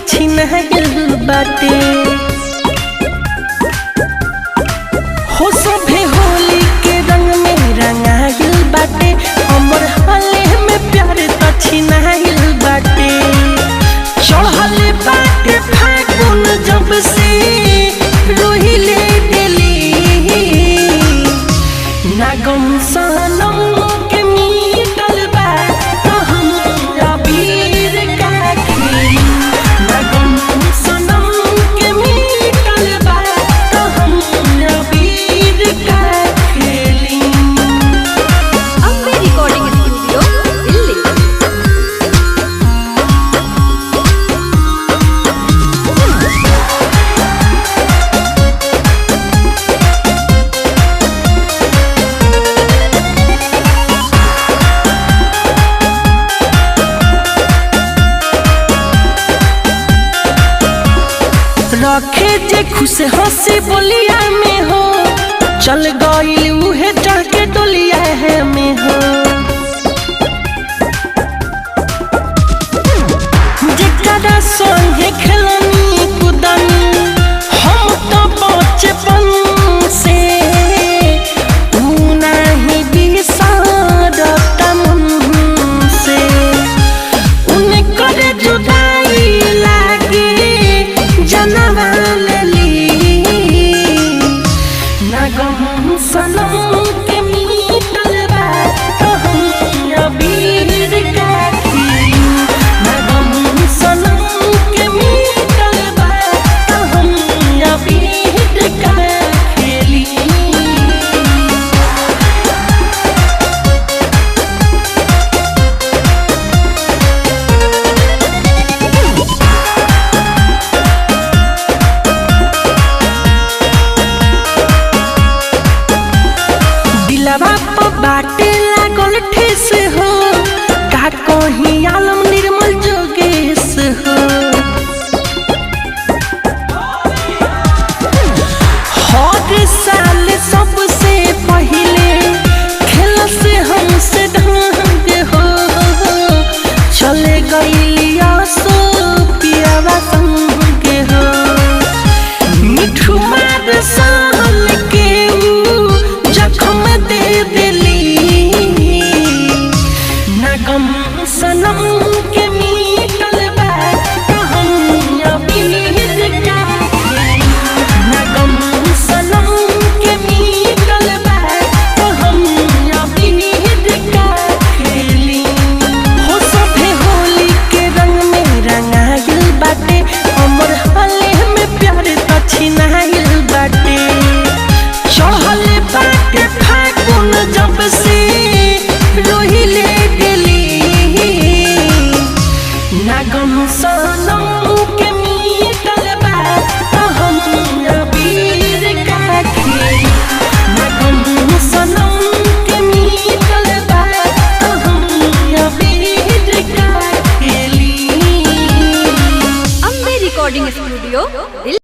छिनाइल बाटे हो सभे होली के रंग में रंगाइल बाटे हमर हाले में प्यार त छिनाइल बाटे चढ़ल बाटे फागुन जब से रोहिले डेली नागम सनम के मीटल बा तो हम अबीर का खेली नागम सनम के मीटल बा तो हम अबीर का खेली। Ambe recording studio Delhi. रखे जे खुश हंसी बोलिया में हो चल गइल उहे चढ़ के डोलिया है में हो जेकरा संगे खेलनी कुदनी हम तो बचपन से तू नहीं बिसरता मन से उनकर जुदाई लागे जनवा लेली नागम सनम के मीटल बा तो हम अबीर का खेली नागम सनम के मीटल बा तो हम अबीर का खेली। दिलवा पर बाटे लागल ठेस हो का कहीं आलम निर्मल जोगेश हो हर साल सबसे पहले खेल से हमसे ढंग हो चले गइलिया सो पियावा संग हो मिठू मार साल के जख्म दे दिली नागम सनम के मीटल बा तो हम अबीर का खेली नागम सनम के मीटल बा तो हम अबीर का खेली हो सभे होली के रंग में रंगाइल बाटे हमर हाले में प्यार त छिनाइल बाटे चढ़ल बाटे फागुन जब से रोहिले डेली नागम सनम के मीटल बा तो हम अबीर का खेली नागम सनम के मीटल बा तो हम अबीर का खेली। Ambe recording studio Delhi.